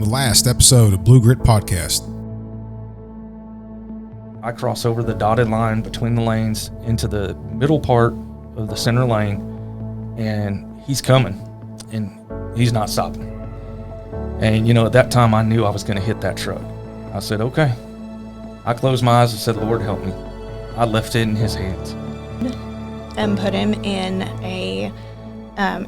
the last episode of Blue Grit Podcast. I cross over the dotted line between the lanes into the middle part of the center lane, and he's coming, and he's not stopping. And, at that time, I knew I was going to hit that truck. I said, okay. I closed my eyes and said, Lord, help me. I left it in his hands. And put him in it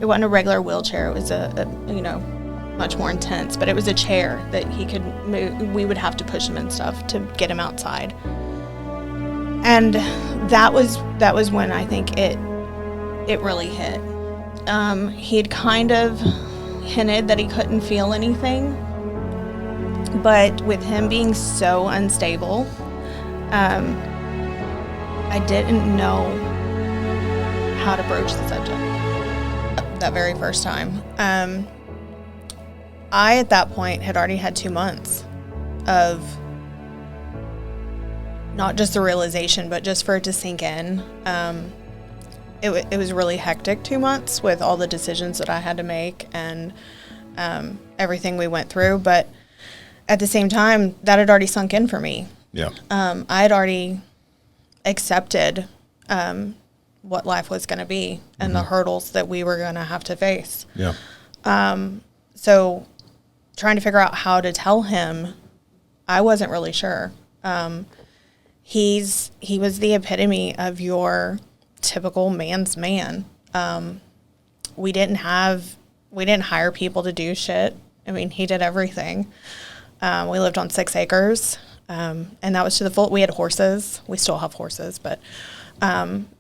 wasn't a regular wheelchair. It was a much more intense, but it was a chair that he could move. We would have to push him and stuff to get him outside. And that was when I think it really hit. He'd kind of hinted that he couldn't feel anything, but with him being so unstable, I didn't know how to broach the subject that very first time. I, at that point, had already had 2 months of not just the realization, but just for it to sink in. It was really hectic 2 months with all the decisions that I had to make and everything we went through. But at the same time, that had already sunk in for me. Yeah. I had already accepted what life was going to be and the hurdles that we were going to have to face. Yeah. So trying to figure out how to tell him, I wasn't really sure. He was the epitome of your typical man's man. We didn't hire people to do shit. I mean, he did everything. We lived on 6 acres, and that was to the full. We had horses. We still have horses, but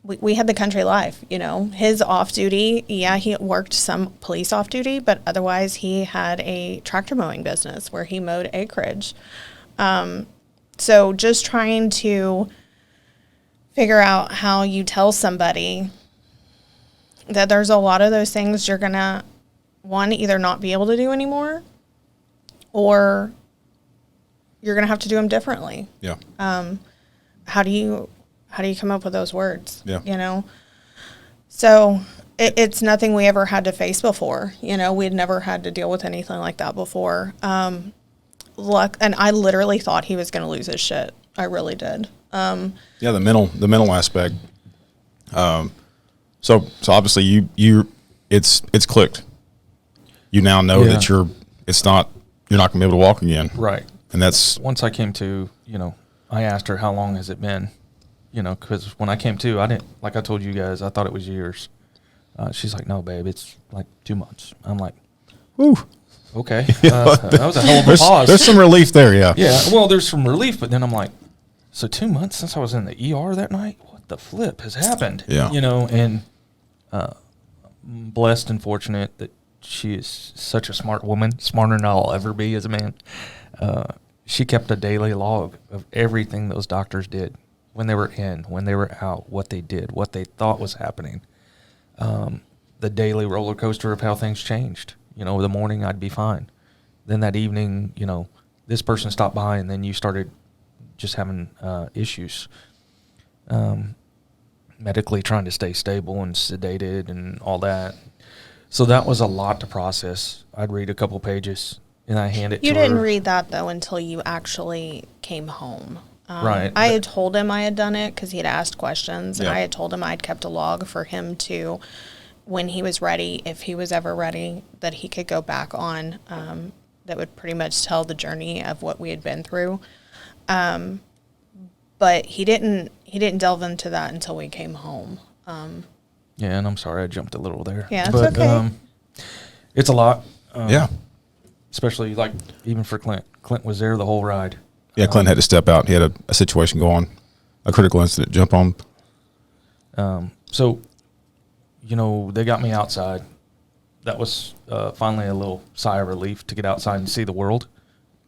we had the country life, His off-duty, he worked some police off-duty, but otherwise he had a tractor mowing business where he mowed acreage. So just trying to figure out how you tell somebody that there's a lot of those things you're going to, one, either not be able to do anymore, or you're going to have to do them differently. Yeah. How do you come up with those words? Yeah. So it's nothing we ever had to face before. We'd never had to deal with anything like that before. And I literally thought he was going to lose his shit. I really did. Yeah, the mental aspect. So obviously you it's clicked. You now know that you're not going to be able to walk again. Right. And that's once I came to, I asked her, how long has it been? Because when I came to, I didn't, like I told you guys, I thought it was years. She's like, no, babe, it's like 2 months. I'm like, ooh, okay. That was a hell of a pause. There's some relief there, yeah. Yeah, well, there's some relief, but then I'm like, so 2 months since I was in the ER that night? What the flip has happened? Yeah. And blessed and fortunate that she is such a smart woman, smarter than I'll ever be as a man. She kept a daily log of everything those doctors did. When they were in, when they were out, what they did, what they thought was happening. The daily roller coaster of how things changed. The morning I'd be fine. Then that evening, this person stopped by, and then you started just having issues. Medically trying to stay stable and sedated and all that. So that was a lot to process. I'd read a couple pages, and I hand it to her. You didn't read that, though, until you actually came home. Right. I had told him I had done it because he had asked questions, and Yeah. I had told him I'd kept a log for him to, when he was ready, if he was ever ready, that he could go back on, that would pretty much tell the journey of what we had been through. But he didn't delve into that until we came home. Yeah, and I'm sorry I jumped a little there. Yeah, it's but, okay. It's a lot. Yeah. Especially, even for Clint. Clint was there the whole ride. Yeah, Clint had to step out. He had a situation go on, a critical incident, jump on. So, they got me outside. That was finally a little sigh of relief to get outside and see the world,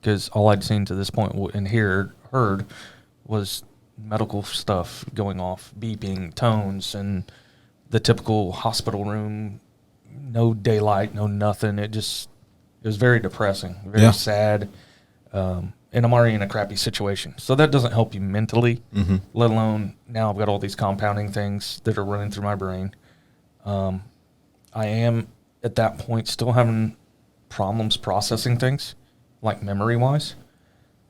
because all I'd seen to this point and heard was medical stuff going off, beeping, tones, and the typical hospital room, no daylight, no nothing. It was very depressing, very sad. And I'm already in a crappy situation. So that doesn't help you mentally, let alone now I've got all these compounding things that are running through my brain. I am, at that point, still having problems processing things. like memory wise.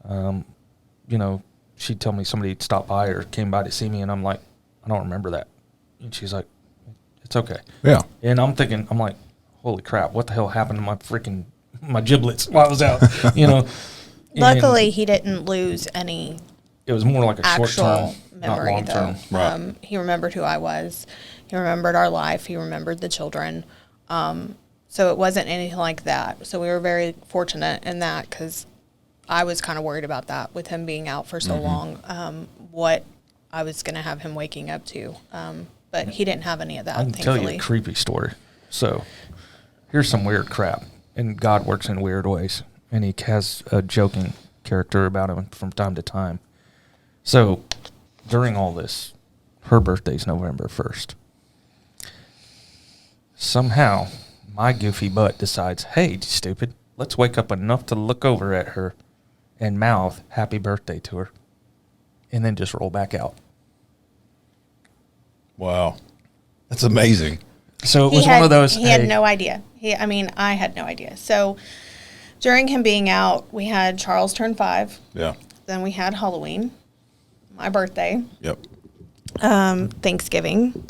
You know, she'd tell me somebody stopped by or came by to see me, and I'm like, I don't remember that. And she's like, it's okay. Yeah. And I'm thinking, I'm like, holy crap, what the hell happened to my giblets while I was out, you know? Luckily, he didn't lose any It was more like a short term, actual not memory, long term. though. Right. He remembered who I was. He remembered our life. He remembered the children. So it wasn't anything like that. So we were very fortunate in that, because I was kind of worried about that with him being out for so long, what I was going to have him waking up to. But he didn't have any of that, I can thankfully. tell you a creepy story. So here's some weird crap. And God works in weird ways. And he has a joking character about him from time to time. So during all this, her birthday's November 1st. Somehow, my goofy butt decides, hey, stupid, let's wake up enough to look over at her and mouth happy birthday to her. And then just roll back out. Wow. That's amazing. So it was one of those. He had no idea. I had no idea. So during him being out, we had Charles turn 5. Yeah. Then we had Halloween, my birthday, Yep. Thanksgiving,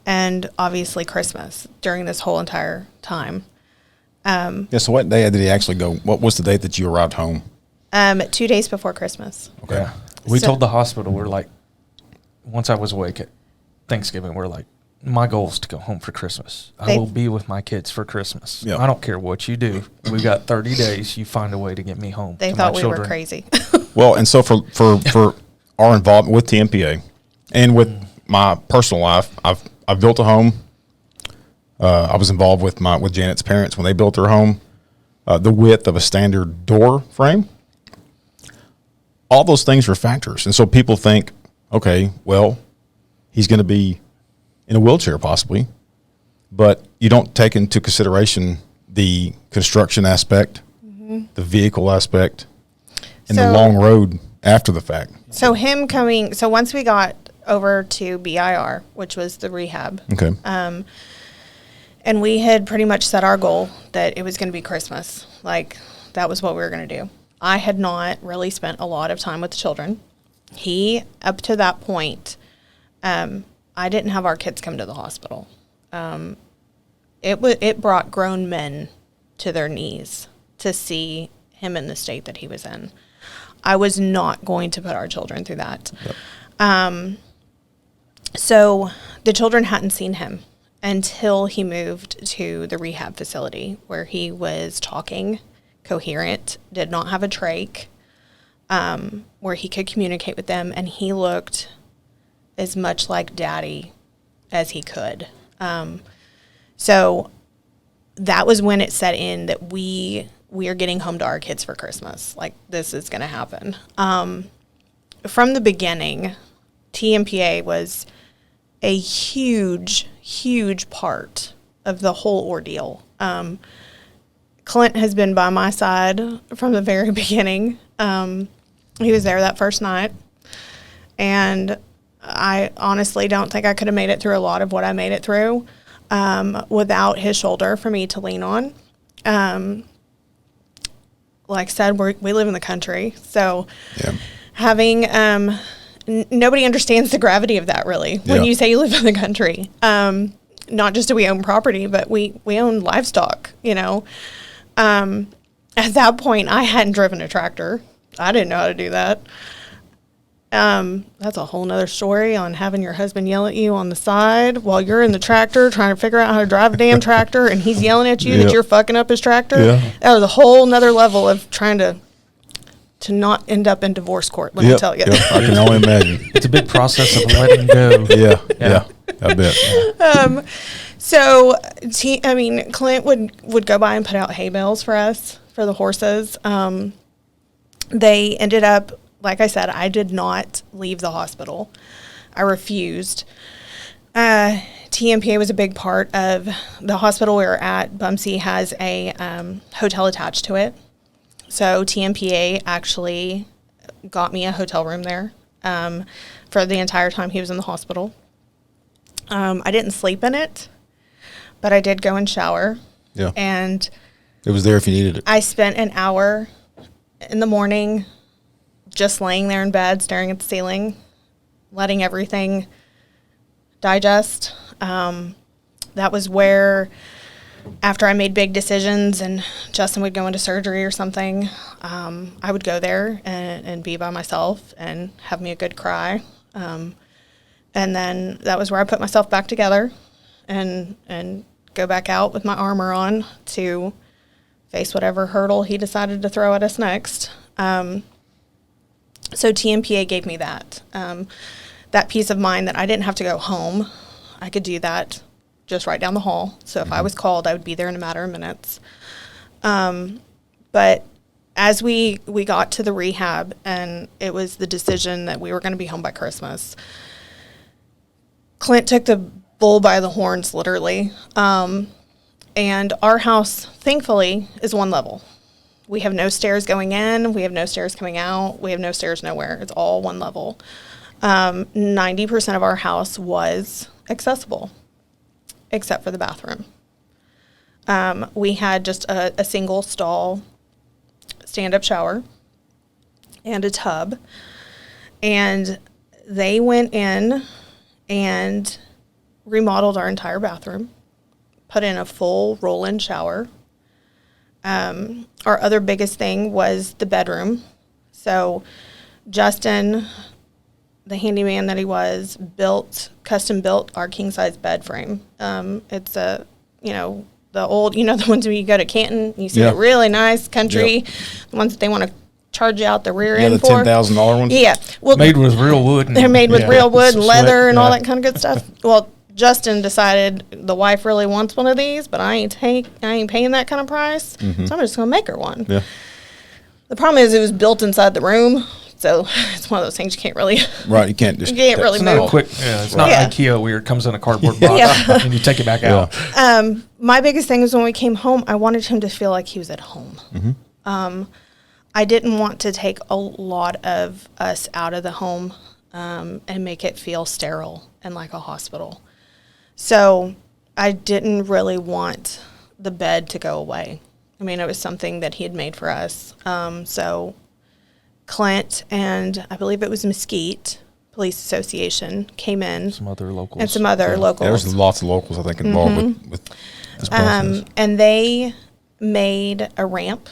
and obviously Christmas during this whole entire time. Yeah. So what day did he actually go? What was the date that you arrived home? 2 days before Christmas. Okay. Yeah. We So- told the hospital, we're like, once I was awake at Thanksgiving, we're like, my goal is to go home for Christmas. I They- will be with my kids for Christmas. Yeah. I don't care what you do. We've got 30 days. You find a way to get me home. They to thought my we children. were crazy. Well, and so for our involvement with TMPA and with my personal life, I've built a home. I was involved with Janet's parents when they built their home. The width of a standard door frame. All those things are factors, and so people think, okay, well, he's going to be in a wheelchair possibly, but you don't take into consideration the construction aspect, the vehicle aspect, and the So- long road after the fact. So once we got over to BIR, which was the rehab, Okay. and we had pretty much set our goal that it was going to be Christmas. Like, that was what we were going to do. I had not really spent a lot of time with the children. Up to that point, I didn't have our kids come to the hospital. It brought grown men to their knees to see him in the state that he was in. I was not going to put our children through that. Yep. So the children hadn't seen him until he moved to the rehab facility, where he was talking, coherent, did not have a trach, where he could communicate with them, and he looked as much like Daddy as he could. So that was when it set in that we are getting home to our kids for Christmas. Like, this is going to happen. From the beginning, Tmpa was a huge, huge part of the whole ordeal. Clint has been by my side from the very beginning. He was there that first night, and I honestly don't think I could have made it through a lot of what I made it through without his shoulder for me to lean on. Like I said, we live in the country, so Yeah. having nobody understands the gravity of that, really, when Yeah. you say you live in the country. Not just do we own property, but we own livestock, you know. At that point, I hadn't driven a tractor. I didn't know how to do that. That's a whole nother story on having your husband yell at you on the side while you're in the tractor trying to figure out how to drive a damn tractor, and he's yelling at you Yep. that you're fucking up his tractor. Yeah. That was a whole nother level of trying to not end up in divorce court, let me tell you. Yep, I can only imagine. It's a big process of letting go. Yeah, I bet. So, Clint would go by and put out hay bales for us, for the horses. They ended up, like I said, I did not leave the hospital. I refused. Tmpa was a big part of the hospital we were at. Bumsey has a hotel attached to it. So Tmpa actually got me a hotel room there for the entire time he was in the hospital. I didn't sleep in it, but I did go and shower. Yeah. And It was there if you needed it. I spent an hour in the morning, just laying there in bed, staring at the ceiling, letting everything digest. That was where, after I made big decisions and Justin would go into surgery or something, I would go there and be by myself and have me a good cry. And then that was where I put myself back together and go back out with my armor on to face whatever hurdle he decided to throw at us next. So Tmpa gave me that peace of mind that I didn't have to go home. I could do that just right down the hall. So if I was called, I would be there in a matter of minutes. But as we got to the rehab, and it was the decision that we were going to be home by Christmas, Clint took the bull by the horns, literally. And our house, thankfully, is one level. We have no stairs going in. We have no stairs coming out. We have no stairs nowhere. It's all one level. 90% of our house was accessible, except for the bathroom. We had just a single stall stand-up shower and a tub. And they went in and remodeled our entire bathroom, put in a full roll-in shower. Our other biggest thing was the bedroom. So Justin, the handyman that he was, custom built our king-size bed frame. It's the old, the ones where you go to Canton, you see the really nice country, the ones that they want to charge you out the rear end the for. $10,000 ones. Yeah. Well, Made with real wood. they're made with real wood and leather and all yeah. that kind of good stuff. Well, Justin decided the wife really wants one of these, but I ain't paying that kind of price, so I'm just going to make her one. Yeah. The problem is it was built inside the room, so it's one of those things you can't really Right. You can't just. really It's not move. quick. Yeah, it's not Yeah. IKEA where it comes in a cardboard box Yeah. and you take it back out. My biggest thing was when we came home, I wanted him to feel like he was at home. I didn't want to take a lot of us out of the home and make it feel sterile and like a hospital. So I didn't really want the bed to go away. I mean, it was something that he had made for us. So Clint and I believe it was Mesquite Police Association came in. Some other locals. And some other locals. There's lots of locals, I think, involved with this process. And they made a ramp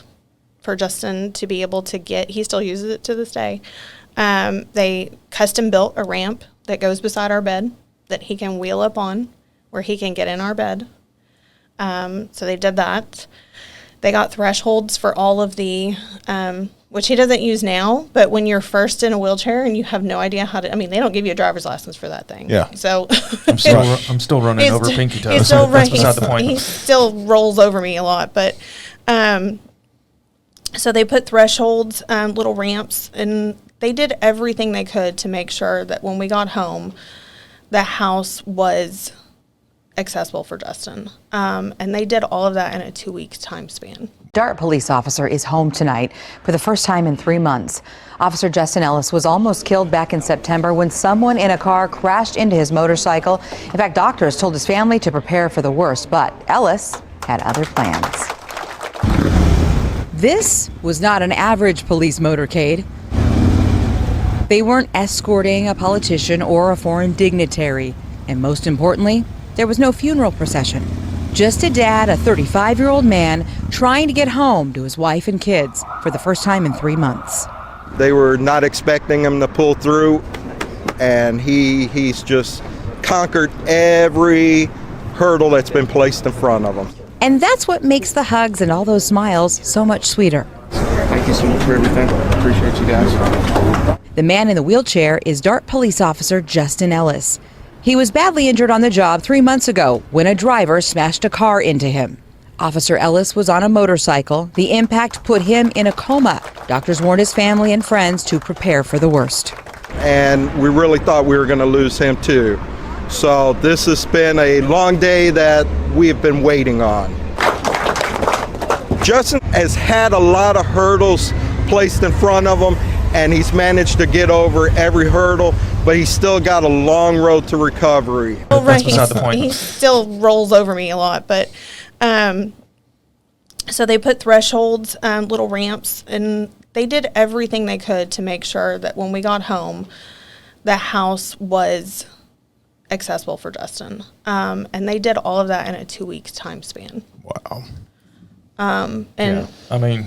for Justin to be able to get. He still uses it to this day. They custom built a ramp that goes beside our bed that he can wheel up on, where he can get in our bed. So they did that. They got thresholds for all of the, which he doesn't use now, but when you're first in a wheelchair and you have no idea how to, I mean, they don't give you a driver's license for that thing. Yeah. So I'm still running over pinky toes. He's still That's beside the point. He still rolls over me a lot, but so they put thresholds, little ramps, and they did everything they could to make sure that when we got home, the house was accessible for Justin. And they did all of that in a 2-week time span. Dart police officer is home tonight for the first time in 3 months. Officer Justin Ellis was almost killed back in September when someone in a car crashed into his motorcycle. In fact, doctors told his family to prepare for the worst, but Ellis had other plans. This was not an average police motorcade. They weren't escorting a politician or a foreign dignitary. And most importantly, there was no funeral procession. Just a dad, a 35-year-old man, trying to get home to his wife and kids for the first time in 3 months. They were not expecting him to pull through, and he's just conquered every hurdle that's been placed in front of him. And that's what makes the hugs and all those smiles so much sweeter. Thank you so much for everything. Appreciate you guys. The man in the wheelchair is Dart police officer Justin Ellis. He was badly injured on the job 3 months ago when a driver smashed a car into him. Officer Ellis was on a motorcycle. The impact put him in a coma. Doctors warned his family and friends to prepare for the worst. And we really thought we were going to lose him too. So this has been a long day that we have been waiting on. Justin has had a lot of hurdles placed in front of him, and he's managed to get over every hurdle, but he's still got a long road to recovery. Well, right, beside the point. he still rolls over me a lot, but so they put thresholds, little ramps, and they did everything they could to make sure that when we got home, the house was accessible for Justin. And they did all of that in a 2-week time span. Wow. And Yeah. I mean,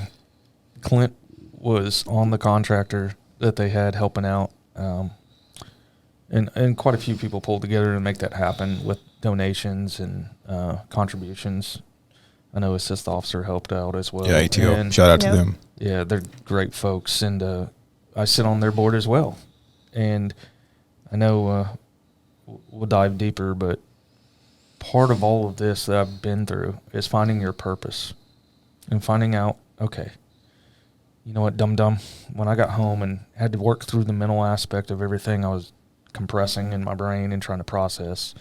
Clint was on the contractor that they had helping out. And quite a few people pulled together to make that happen with donations and contributions. I know Assist Officer helped out as well. Yeah, ATO. And Shout out to Yep. them. yeah, they're great folks, and I sit on their board as well. And I know we'll dive deeper, but part of all of this that I've been through is finding your purpose and finding out, okay, you know what, dum-dum, when I got home and had to work through the mental aspect of everything I was compressing in my brain and trying to process,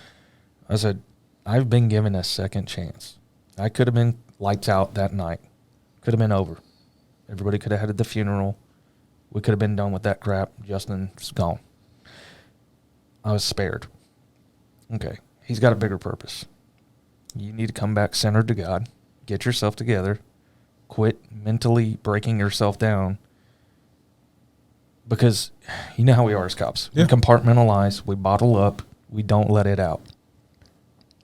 I said, I've been given a second chance. I could have been lights out that night. Could have been over. Everybody could have had the funeral. We could have been done with that crap. Justin's gone. I was spared. Okay. He's got a bigger purpose. You need to come back centered to God. Get yourself together. Quit mentally breaking yourself down. Because you know how we are as cops. Yeah. We compartmentalize. We bottle up. We don't let it out.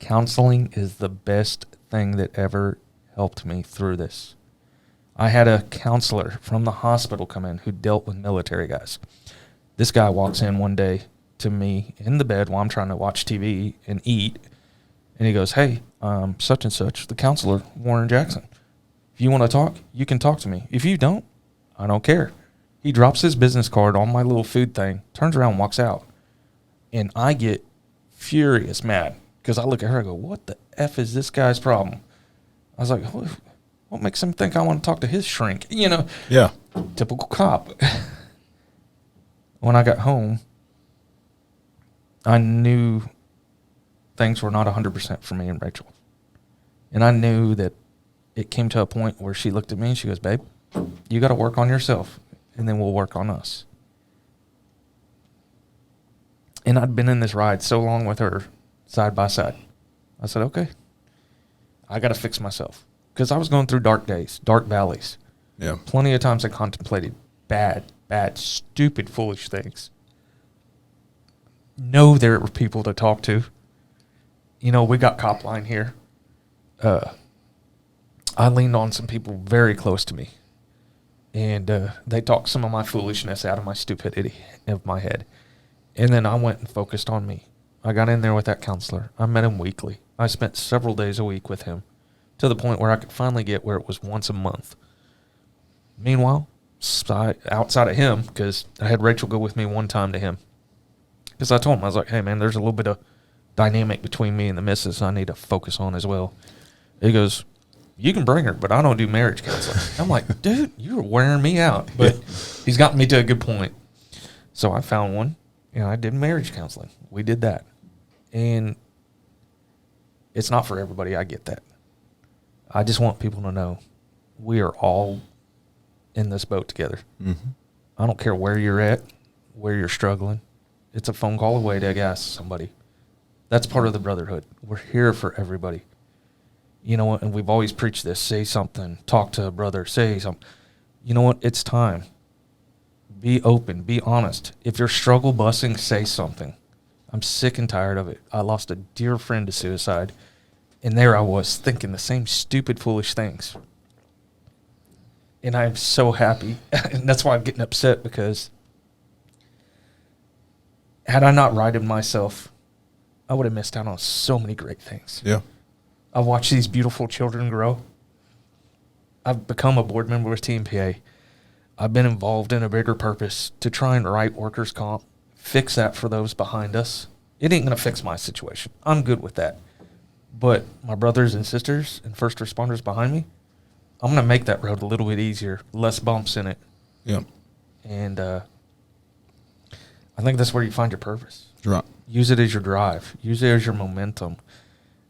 Counseling is the best thing that ever helped me through this. I had a counselor from the hospital come in who dealt with military guys. This guy walks in one day to me in the bed while I'm trying to watch TV and eat, and he goes, hey, such and such, the counselor, Warren Jackson. If you want to talk, you can talk to me. If you don't, I don't care. He drops his business card on my little food thing, turns around and walks out. And I get furious mad because I look at her and go, what the F is this guy's problem? I was like, what makes him think I want to talk to his shrink? You know, Yeah. typical cop. When I got home, I knew things were not 100% for me and Rachel. And I knew that it came to a point where she looked at me and she goes, babe, you got to work on yourself and then we'll work on us. And I'd been in this ride so long with her side by side. I said, okay, I got to fix myself. Because I was going through dark days, dark valleys. Yeah. Plenty of times I contemplated bad, stupid, foolish things. Know there were people to talk to. You know, we got cop line here. I leaned on some people very close to me. And they talked some of my foolishness out of my stupidity of my head. And then I went and focused on me. I got in there with that counselor. I met him weekly. I spent several days a week with him to the point where I could finally get where it was once a month. Meanwhile, outside of him, because I had Rachel go with me one time to him. Because I told him, I was like, hey, man, there's a little bit of dynamic between me and the missus I need to focus on as well. He goes, you can bring her, but I don't do marriage counseling. I'm like, dude, you're wearing me out. But he's gotten me to a good point. So I found one, and I did marriage counseling. We did that. And it's not for everybody. I get that. I just want people to know we are all in this boat together. Mm-hmm. I don't care where you're at, where you're struggling. It's a phone call away to ask somebody. That's part of the brotherhood. We're here for everybody. You know what? And we've always preached this. Say something. Talk to a brother. Say something. You know what? It's time. Be open. Be honest. If you're struggle busing, say something. I'm sick and tired of it. I lost a dear friend to suicide. And there I was thinking the same stupid, foolish things. And I'm so happy. And that's why I'm getting upset, because had I not righted myself, I would have missed out on so many great things. Yeah. I've watched these beautiful children grow. I've become a board member with Tmpa. I've been involved in a bigger purpose to try and right workers' comp, fix that for those behind us. It ain't going to fix my situation. I'm good with that. But my brothers and sisters and first responders behind me, I'm going to make that road a little bit easier, less bumps in it. Yeah. And I think that's where you find your purpose. Right. Use it as your drive. Use it as your momentum.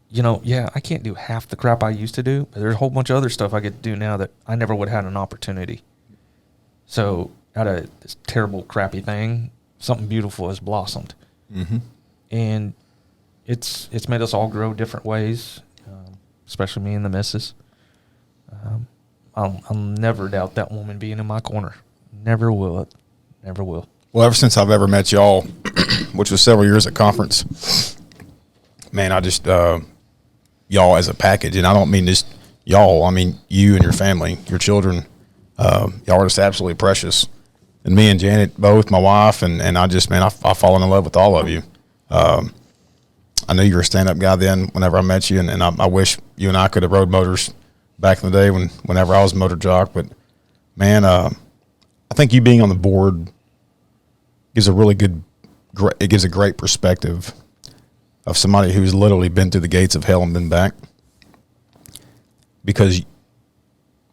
You know, yeah, I can't do half the crap I used to do, but there's a whole bunch of other stuff I get to do now that I never would have had an opportunity. So out of this terrible, crappy thing, something beautiful has blossomed. Mm-hmm. And it's made us all grow different ways, especially me and the missus. I'll never doubt that woman being in my corner. Never will it. Never will. Well, ever since I've ever met y'all, which was several years at conference, man, I just y'all as a package, and I don't mean just y'all. I mean you and your family, your children. Y'all are just absolutely precious. And me and Janet, both my wife, and I just, man, I've fallen in love with all of you. I knew you were a stand-up guy then whenever I met you, and I wish you and I could have rode motors back in the day whenever I was a motor jock. But, man, I think you being on the board gives it gives a great perspective of somebody who's literally been through the gates of hell and been back. Because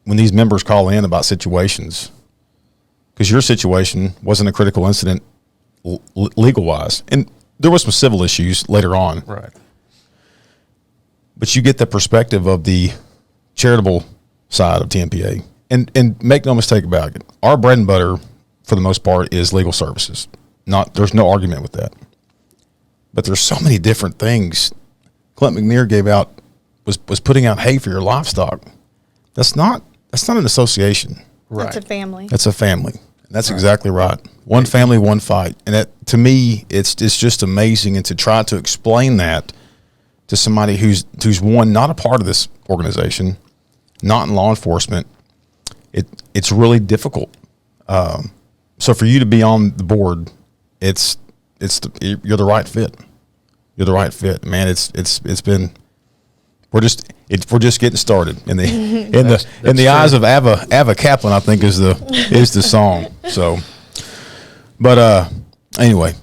when these members call in about situations, because your situation wasn't a critical incident legal-wise, and there was some civil issues later on. Right. But you get the perspective of the charitable side of TMPA. And make no mistake about it, our bread and butter, for the most part, is legal services. There's no argument with that. But there's so many different things. Clint McNear was putting out hay for your livestock. That's not an association. Right. That's a family. That's a family. That's exactly right. One family, one fight. And that, to me, it's just amazing. And to try to explain that to somebody who's not a part of this organization, not in law enforcement, it's really difficult. So for you to be on the board, you're the right fit. You're the right fit, man. It's been. We're just getting started in the eyes of Ava Kaplan, I think is the song. So, but anyway,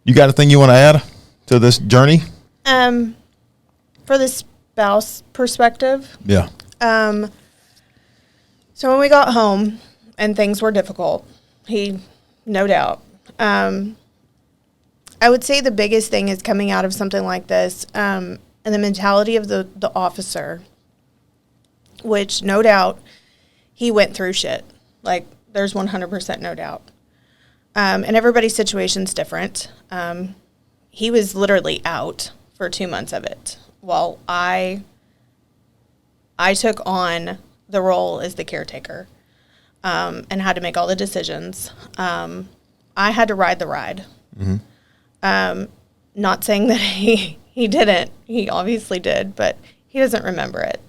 you got a thing you want to add to this journey? For the spouse perspective, Yeah. So when we got home and things were difficult, no doubt. I would say the biggest thing is coming out of something like this, and the mentality of the officer, which no doubt he went through shit. Like, there's 100% no doubt. And everybody's situation's different. He was literally out for 2 months of it, while I took on the role as the caretaker, and had to make all the decisions. I had to ride the ride. Mm-hmm. Not saying that he didn't. He obviously did, but he doesn't remember it.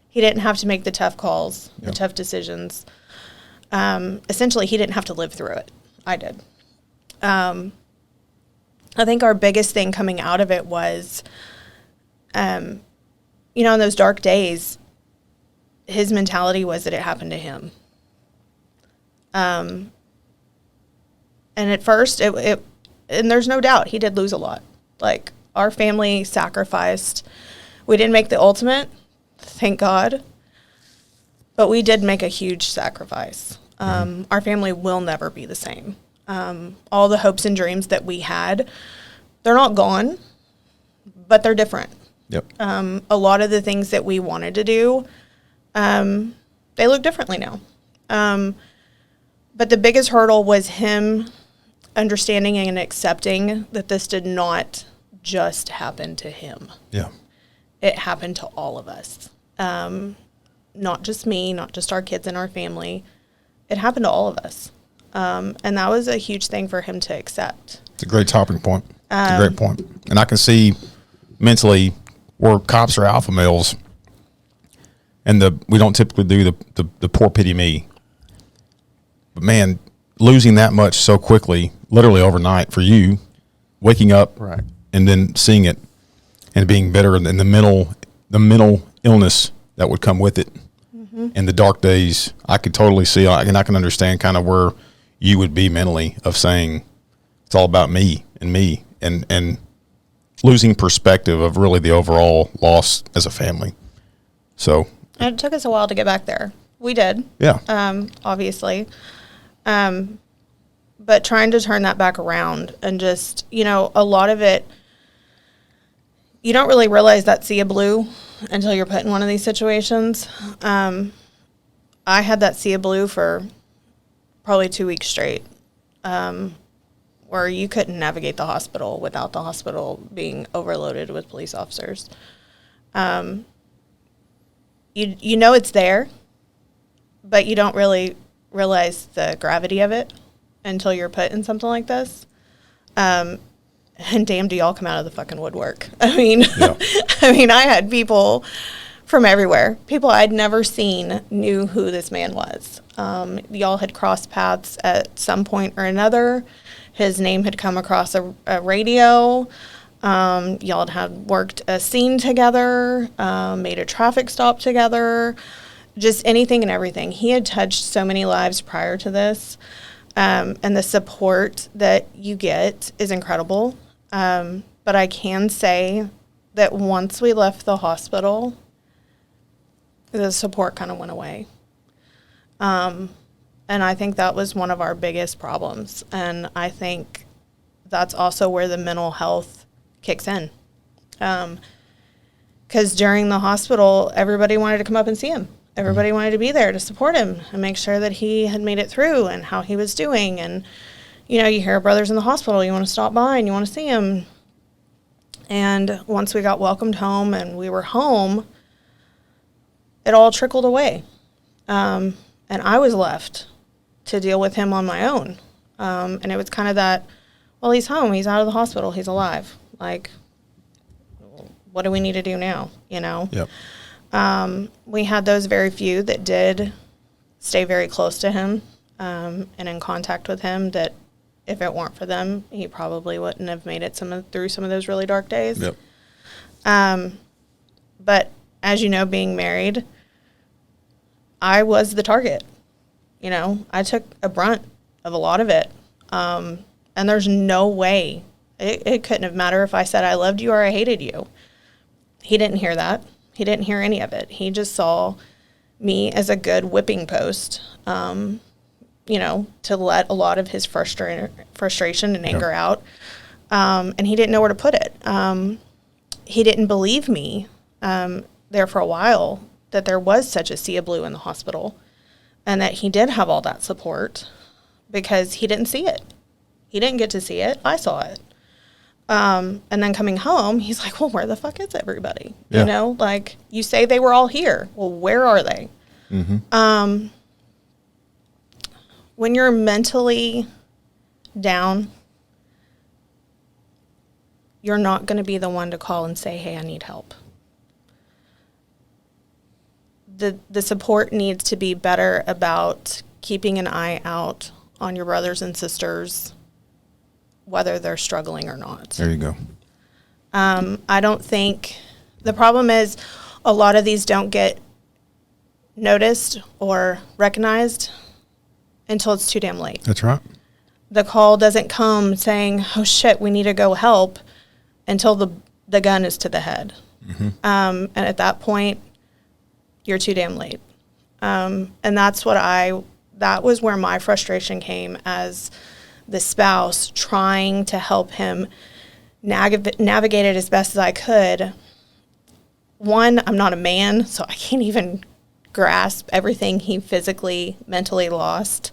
He didn't have to make the tough calls, the tough decisions. Essentially, he didn't have to live through it. I did. I think our biggest thing coming out of it was, in those dark days, his mentality was that it happened to him. And at first, and there's no doubt, he did lose a lot. Like, our family sacrificed. We didn't make the ultimate, thank God, but we did make a huge sacrifice. Our family will never be the same. All the hopes and dreams that we had, they're not gone, but they're different. Yep. A lot of the things that we wanted to do, they look differently now. But the biggest hurdle was him understanding and accepting that this did not just happen to him. Yeah. It happened to all of us. Not just me, not just our kids and our family. It happened to all of us. And that was a huge thing for him to accept. It's a great topping point. It's a great point. And I can see mentally where cops are alpha males, and we don't typically do the poor pity me. But man, losing that much so quickly, literally overnight for you, waking up Right. and then seeing it and being bitter, and the mental illness that would come with it, and the dark days, I could totally see, and I can understand kind of where you would be mentally of saying it's all about me and losing perspective of really the overall loss as a family. So And it took us a while to get back there. We did. yeah, Obviously. But trying to turn that back around and just, a lot of it, you don't really realize that sea of blue until you're put in one of these situations. I had that sea of blue for probably 2 weeks straight, where you couldn't navigate the hospital without the hospital being overloaded with police officers. You know it's there, but you don't really realize the gravity of it until you're put in something like this. And damn, do y'all come out of the fucking woodwork. I mean, Yeah. I had people from everywhere. People I'd never seen knew who this man was. Y'all had crossed paths at some point or another. His name had come across a radio. Y'all had worked a scene together, made a traffic stop together, just anything and everything. He had touched so many lives prior to this, and the support that you get is incredible. But I can say that once we left the hospital, the support kind of went away. And I think that was one of our biggest problems. And I think that's also where the mental health kicks in. Because during the hospital, everybody wanted to come up and see him. Everybody wanted to be there to support him and make sure that he had made it through and how he was doing. And, you know, you hear brothers in the hospital, you want to stop by and you want to see him. And once we got welcomed home and we were home, it all trickled away. And I was left to deal with him on my own. And it was kind of that, well, he's home, he's out of the hospital, he's alive. Like, what do we need to do now, you know? Yep. We had those very few that did stay very close to him and in contact with him that if it weren't for them, he probably wouldn't have made it through some of those really dark days. Yep. But as you know, being married, I was the target. You know, I took a brunt of a lot of it. And there's no way. It couldn't have mattered if I said I loved you or I hated you. He didn't hear that. He didn't hear any of it. He just saw me as a good whipping post, you know, to let a lot of his frustration and anger out. And he didn't know where to put it. He didn't believe me there for a while that there was such a sea of blue in the hospital and that he did have all that support because he didn't see it. He didn't get to see it. I saw it. And then coming home, he's like, well, where the fuck is everybody? Yeah. You know, like, you say they were all here. Well, where are they? Mm-hmm. When you're mentally down, you're not going to be the one to call and say, hey, I need help. The support needs to be better about keeping an eye out on your brothers and sisters, whether they're struggling or not. There you go. I don't think the problem is a lot of these don't get noticed or recognized until it's too damn late. That's right. The call doesn't come saying, oh shit, we need to go help until the gun is to the head. Mm-hmm. And at that point, you're too damn late. And that's that was where my frustration came as the spouse trying to help him navigate it as best as I could. One, I'm not a man, so I can't even grasp everything he physically, mentally lost.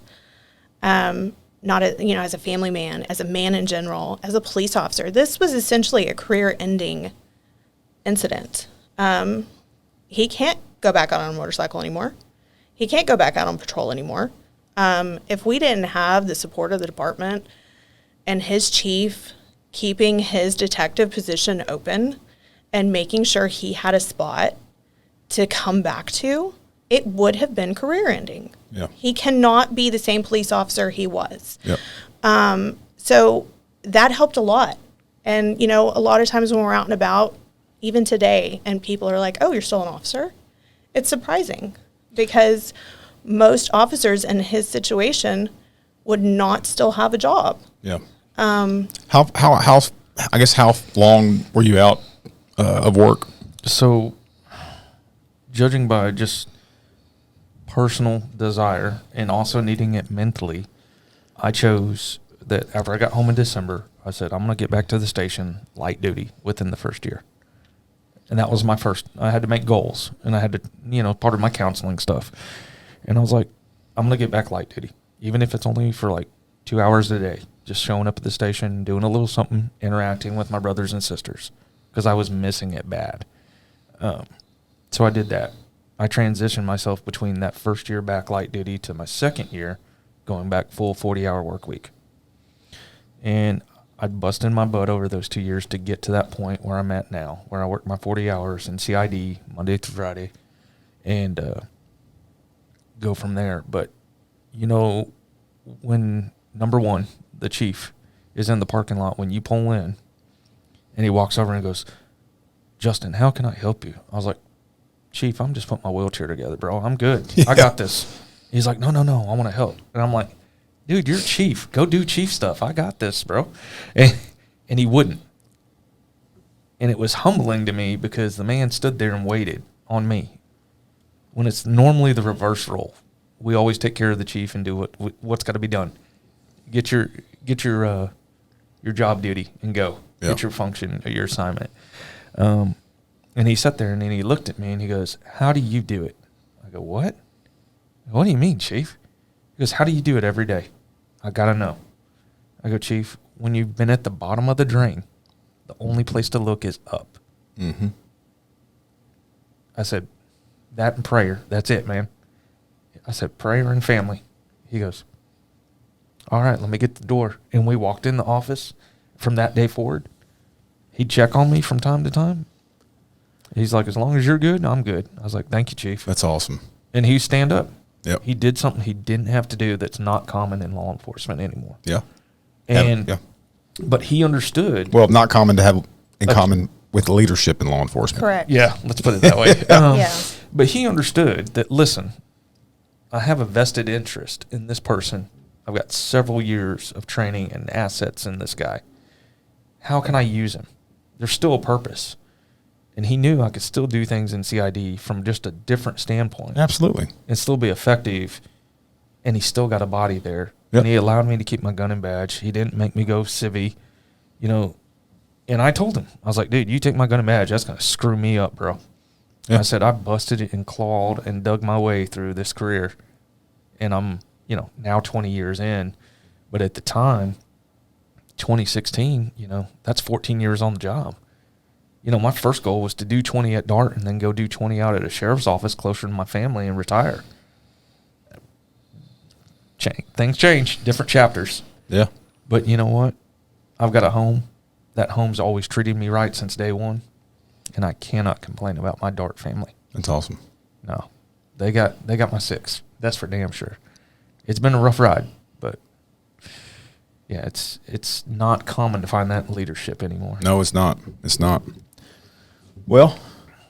Not as a family man, as a man in general, as a police officer. This was essentially a career-ending incident. He can't go back out on a motorcycle anymore. He can't go back out on patrol anymore. If we didn't have the support of the department and his chief keeping his detective position open and making sure he had a spot to come back to, it would have been career-ending. Yeah. He cannot be the same police officer he was. Yep. So that helped a lot. And, a lot of times when we're out and about, even today, and people are like, oh, you're still an officer? It's surprising because most officers in his situation would not still have a job. Yeah. How long were you out of work? So, judging by just personal desire and also needing it mentally, I chose that after I got home in December, I said, I'm going to get back to the station light duty within the first year. And that was my first. I had to make goals, and I had to, part of my counseling stuff. And I was like, I'm going to get back light duty, even if it's only for like 2 hours a day, just showing up at the station, doing a little something, interacting with my brothers and sisters, because I was missing it bad. So I did that. I transitioned myself between that first year back light duty to my second year going back full 40-hour work week. And I busted my butt over those 2 years to get to that point where I'm at now, where I work my 40 hours in CID Monday through Friday and go from there. But, you know, when, number one, the chief is in the parking lot when you pull in, and he walks over and goes, Justin, how can I help you? I was like, Chief, I'm just putting my wheelchair together, bro. I'm good. Yeah. I got this. He's like, no, I want to help. And I'm like, dude, you're chief. Go do chief stuff. I got this, bro. And he wouldn't. And it was humbling to me because the man stood there and waited on me. When it's normally the reverse role. We always take care of the chief and do what's got to be done. Get your job duty and go. Yep. Get your function, your assignment. And he sat there and then he looked at me and he goes, how do you do it? I go, what? What do you mean, Chief? He goes, how do you do it every day? I got to know. I go, Chief, when you've been at the bottom of the drain, the only place to look is up. Mm-hmm. I said, that and prayer. That's it, man. I said, prayer and family. He goes, all right, let me get the door. And we walked in the office. From that day forward, he'd check on me from time to time. He's like, as long as you're good, I'm good. I was like, thank you, Chief. That's awesome. And he'd stand up. Yep. He did something he didn't have to do that's not common in law enforcement anymore. Yeah. And yeah. But he understood. Well, not common to have in common with leadership in law enforcement. Correct. Yeah, let's put it that way. Yeah. But he understood that, listen, I have a vested interest in this person. I've got several years of training and assets in this guy. How can I use him? There's still a purpose. And he knew I could still do things in CID from just a different standpoint. Absolutely. And still be effective. And he still got a body there. Yep. And he allowed me to keep my gun and badge. He didn't make me go civvy, you know. And I told him, I was like, dude, you take my gun and badge, that's going to screw me up, bro. Yep. I said, I busted it and clawed and dug my way through this career. And I'm, you know, now 20 years in. But at the time, 2016, you know, that's 14 years on the job. You know, my first goal was to do 20 at DART and then go do 20 out at a sheriff's office closer to my family and retire. Things change, different chapters. Yeah. But you know what? I've got a home. That home's always treated me right since day one. And I cannot complain about my DART family. That's awesome. No. They got my six. That's for damn sure. It's been a rough ride, but yeah, it's not common to find that in leadership anymore. No, it's not. It's not. Well,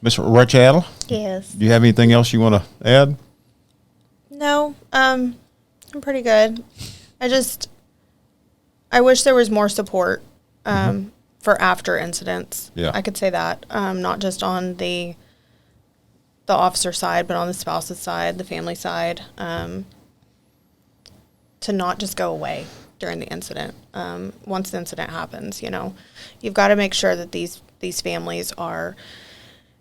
Mr. Rachel, Yes. do you have anything else you want to add? No, I'm pretty good. I wish there was more support for after incidents. Yeah. I could say that, not just on the officer side, but on the spouse's side, the family side, to not just go away during the incident. Once the incident happens, you know, you've got to make sure that these families are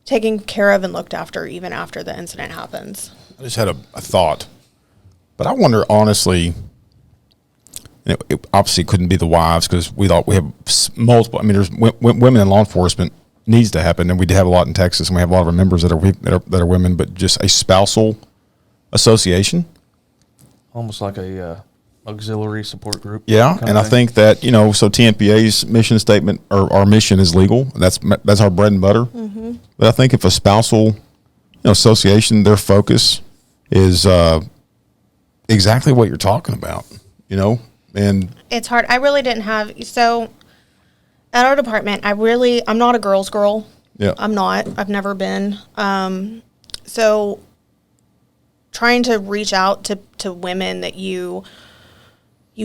taken care of and looked after even after the incident happens. I just had a thought, but I wonder honestly. It obviously couldn't be the wives because we thought we have multiple. I mean, there's women in law enforcement needs to happen, and we have a lot in Texas, and we have a lot of our members that are women. But just a spousal association, Almost like a auxiliary support group. yeah. And I think that so Tmpa's mission statement or our mission is legal. That's our bread and butter. Mm-hmm. But I think if a spousal association, their focus is exactly what you're talking about. And it's hard. I really didn't have, so at our department, I'm not a girl's girl. Yeah. I'm not. I've never been. So trying to reach out to women that you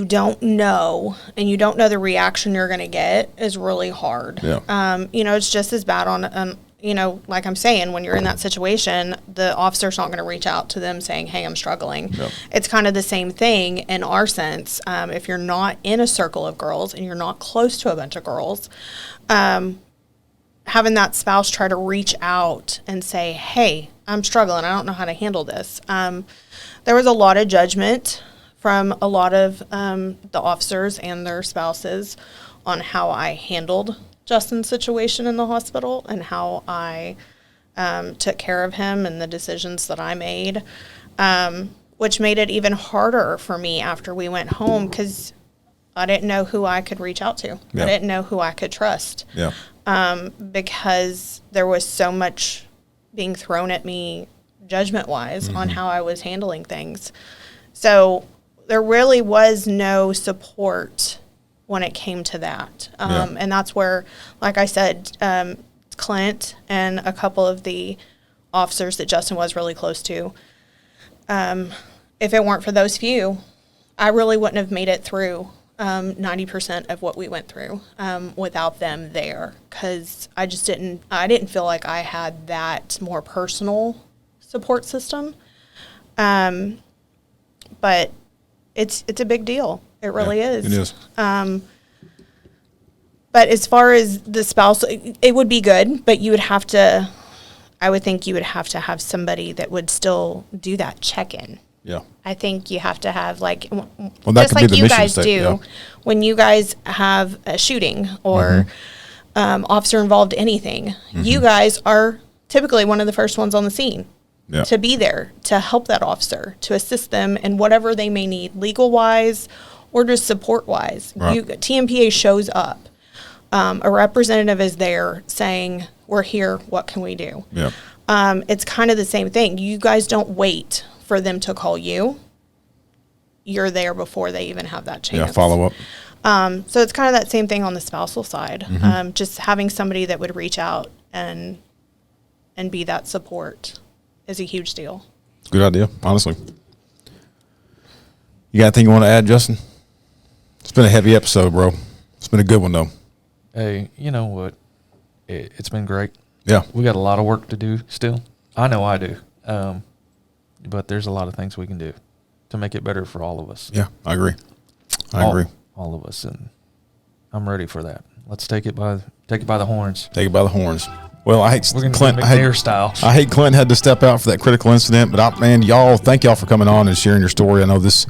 don't know and you don't know the reaction you're going to get is really hard. Yeah. It's just as bad on like I'm saying, when you're in that situation, the officer's not going to reach out to them saying, hey, I'm struggling. Yep. It's kind of the same thing in our sense. If you're not in a circle of girls and you're not close to a bunch of girls, having that spouse try to reach out and say, hey, I'm struggling. I don't know how to handle this. There was a lot of judgment from a lot of the officers and their spouses on how I handled Justin's situation in the hospital and how I took care of him and the decisions that I made, which made it even harder for me after we went home because I didn't know who I could reach out to. Yeah. I didn't know who I could trust. Yeah. Because there was so much being thrown at me judgment-wise on how I was handling things. So there really was no support when it came to that. And that's where, like I said, Clint and a couple of the officers that Justin was really close to, if it weren't for those few, I really wouldn't have made it through 90% of what we went through without them there, because I didn't feel like I had that more personal support system. But it's a big deal. It really is. It is. But as far as the spouse, it would be good, but I would think you would have to have somebody that would still do that check-in. Yeah. I think you have to have, like, that just could be like the you mission guys state, do, yeah. when you guys have a shooting or officer involved anything, you guys are typically one of the first ones on the scene to be there, to help that officer, to assist them in whatever they may need, legal-wise or just support-wise. Right. TMPA shows up. A representative is there saying, we're here, what can we do? Yeah. It's kind of the same thing. You guys don't wait for them to call you. You're there before they even have that chance. Yeah. Follow up. So it's kind of that same thing on the spousal side. Just having somebody that would reach out and be that support is a huge deal. Good idea, honestly. You got anything you want to add, Justin? It's been a heavy episode, bro. It's been a good one, though. Hey, you know what? It's been great. Yeah. We got a lot of work to do still. I know I do. But there's a lot of things we can do to make it better for all of us. Yeah, I agree. I agree. All of us, and I'm ready for that. Let's take it by the horns. Take it by the horns. Well, I hate We're gonna Clint. do McNair style. I hate Clint had to step out for that critical incident, but thank y'all for coming on and sharing your story. I know this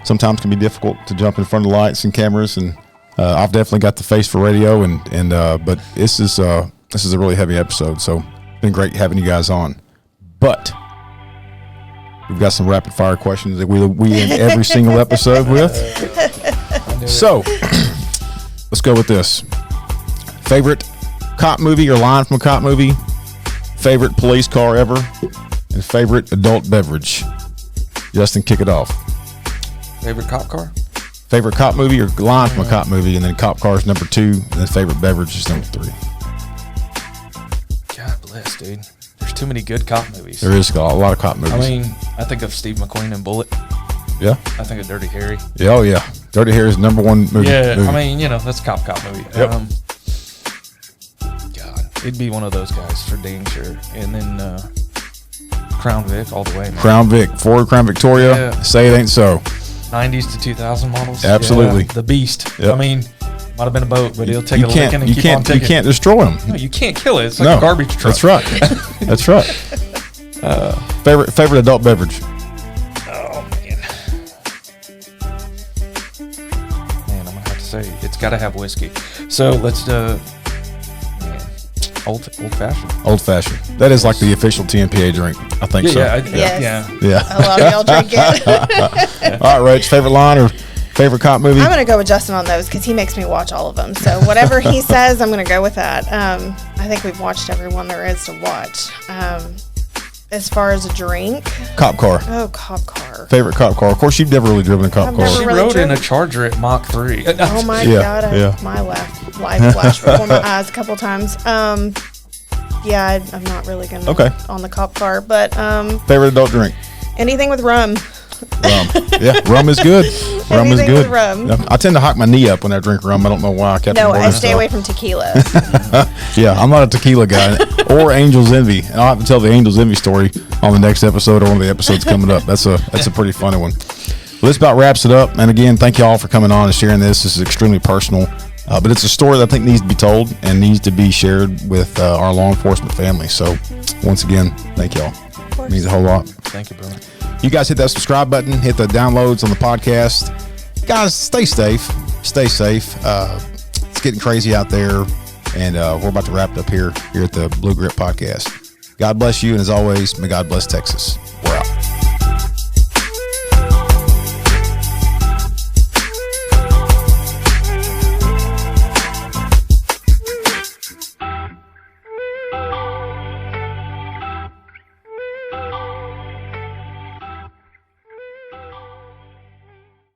sometimes can be difficult to jump in front of the lights and cameras, and I've definitely got the face for radio, but this is a really heavy episode, so it's been great having you guys on. But we've got some rapid fire questions that we end every single episode with. So let's go with this. Favorite cop movie or line from a cop movie, favorite police car ever, and favorite adult beverage. Justin, kick it off. Favorite cop car? Favorite cop movie or line from a cop movie, and then cop car is number 2, and then favorite beverage is number 3. God bless, dude. There's too many good cop movies. There is a lot of cop movies. I mean, I think of Steve McQueen and Bullet. Yeah. I think of Dirty Harry. Yeah, oh yeah. Dirty Harry is number 1 movie. Yeah, movie. I mean, that's a cop movie. Yep. God, it'd be one of those guys for dang sure. And then Crown Vic all the way, man. Crown Vic, Ford Crown Victoria. Yeah. Say it ain't so. 90s to 2000 models. Absolutely. Yeah, the Beast. Yep. I mean, might have been a boat, but he'll take You a licking and keep on you taking. can't destroy them. No, you can't kill it. It's like a garbage truck. That's right. That's right. Favorite adult beverage. Oh man, I'm gonna have to say it's got to have whiskey. So let's old fashioned. Old fashioned. That is like the official TMPA drink. I think so. Yes. Yeah. A lot of y'all drink it. All right, Rach, favorite line or favorite cop movie? I'm going to go with Justin on those because he makes me watch all of them. So whatever he says, I'm going to go with that. I think we've watched every one there is to watch. As far as a drink. Cop car. Oh, cop car. Favorite cop car. Of course, you've never really driven a cop I've car. never She really rode in a driven. Charger at Mach 3. Oh my Yeah, God. yeah. My life flashed before my eyes a couple times. Yeah, I'm not really going to on the cop car, but Favorite adult drink? anything with rum. Rum. Yeah, rum is good. Rum is Anything good. with rum. Yeah, I tend to hike my knee up when I drink rum. I don't know why I kept No, avoiding I stay stuff. away from tequila. Yeah, I'm not a tequila guy or Angel's Envy. And I'll have to tell the Angel's Envy story on the next episode or one of the episodes coming up. That's a pretty funny one. Well, this about wraps it up. And again, thank you all for coming on and sharing this. This is extremely personal, but it's a story that I think needs to be told and needs to be shared with our law enforcement family. So once again, thank you all. It means a whole lot. Thank you, brother. You guys hit that subscribe button, hit the downloads on the podcast. Guys, stay safe. Stay safe. It's getting crazy out there. And we're about to wrap it up here at the Blue Grip Podcast. God bless you, and as always, may God bless Texas. We're out.